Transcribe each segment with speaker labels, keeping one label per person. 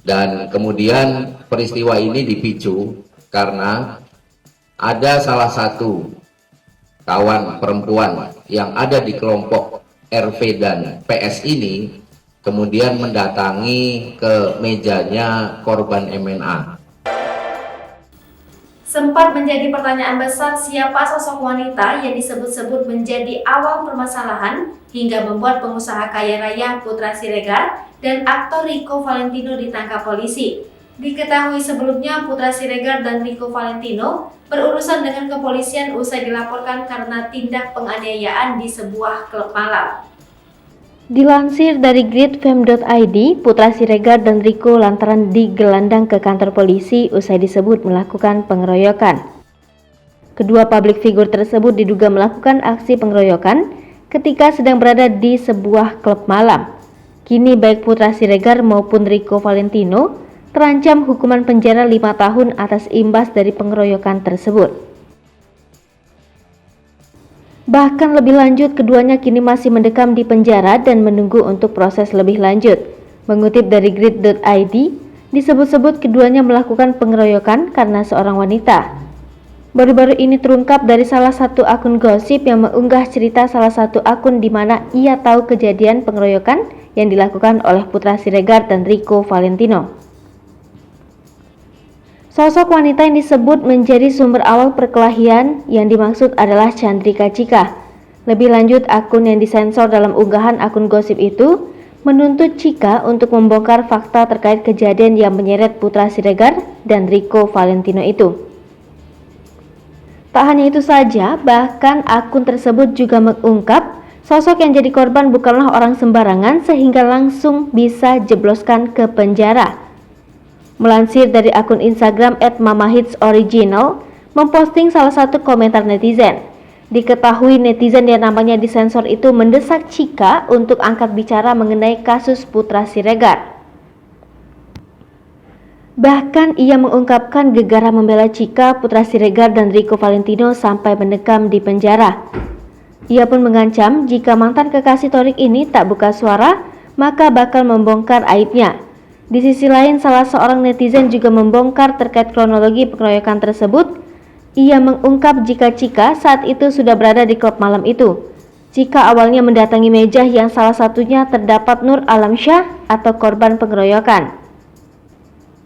Speaker 1: Dan kemudian peristiwa ini dipicu karena ada salah satu kawan perempuan yang ada di kelompok RV dan PS ini kemudian mendatangi ke mejanya korban MNA.
Speaker 2: Sempat menjadi pertanyaan besar siapa sosok wanita yang disebut-sebut menjadi awal permasalahan hingga membuat pengusaha kaya raya Putra Siregar dan aktor Rico Valentino ditangkap polisi. Diketahui sebelumnya Putra Siregar dan Rico Valentino berurusan dengan kepolisian usai dilaporkan karena tindak penganiayaan di sebuah klub malam.
Speaker 3: Dilansir dari gridfam.id, Putra Siregar dan Rico lantaran digelandang ke kantor polisi usai disebut melakukan pengeroyokan. Kedua publik figur tersebut diduga melakukan aksi pengeroyokan ketika sedang berada di sebuah klub malam. Kini baik Putra Siregar maupun Rico Valentino terancam hukuman penjara 5 tahun atas imbas dari pengeroyokan tersebut. Bahkan lebih lanjut, keduanya kini masih mendekam di penjara dan menunggu untuk proses lebih lanjut. Mengutip dari grid.id, disebut-sebut keduanya melakukan pengeroyokan karena seorang wanita. Baru-baru ini terungkap dari salah satu akun gosip yang mengunggah cerita salah satu akun di mana ia tahu kejadian pengeroyokan yang dilakukan oleh Putra Siregar dan Rico Valentino. Sosok wanita yang disebut menjadi sumber awal perkelahian yang dimaksud adalah Chandrika Cika. Lebih lanjut, akun yang disensor dalam unggahan akun gosip itu menuntut Cika untuk membongkar fakta terkait kejadian yang menyeret Putra Siregar dan Rico Valentino itu. Tak hanya itu saja, bahkan akun tersebut juga mengungkap sosok yang jadi korban bukanlah orang sembarangan sehingga langsung bisa jebloskan ke penjara. Melansir dari akun Instagram @mamahitsoriginal memposting salah satu komentar netizen. Diketahui netizen yang namanya disensor itu mendesak Cika untuk angkat bicara mengenai kasus Putra Siregar. Bahkan ia mengungkapkan gegara membela Cika, Putra Siregar dan Rico Valentino sampai mendekam di penjara. Ia pun mengancam jika mantan kekasih Torik ini tak buka suara, maka bakal membongkar aibnya. Di sisi lain, salah seorang netizen juga membongkar terkait kronologi pengeroyokan tersebut. Ia mengungkap jika Cika saat itu sudah berada di klub malam itu. Cika awalnya mendatangi meja yang salah satunya terdapat Nur Alamsyah atau korban pengeroyokan.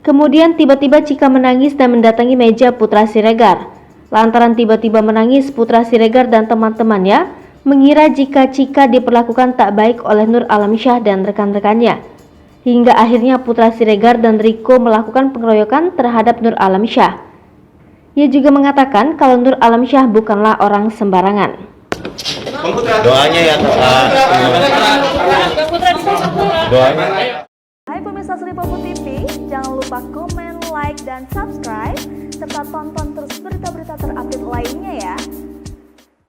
Speaker 3: Kemudian tiba-tiba Cika menangis dan mendatangi meja Putra Siregar. Lantaran tiba-tiba menangis, Putra Siregar dan teman-temannya mengira jika Cika diperlakukan tak baik oleh Nur Alamsyah dan rekan-rekannya. Hingga akhirnya Putra Siregar dan Rico melakukan pengeroyokan terhadap Nur Alamsyah. Ia juga mengatakan kalau Nur Alamsyah bukanlah orang sembarangan.
Speaker 4: Doanya ya doanya.
Speaker 5: Hai pemirsa Sri Popo TV, jangan lupa komen, like, dan subscribe serta tonton terus berita-berita terupdate lainnya ya.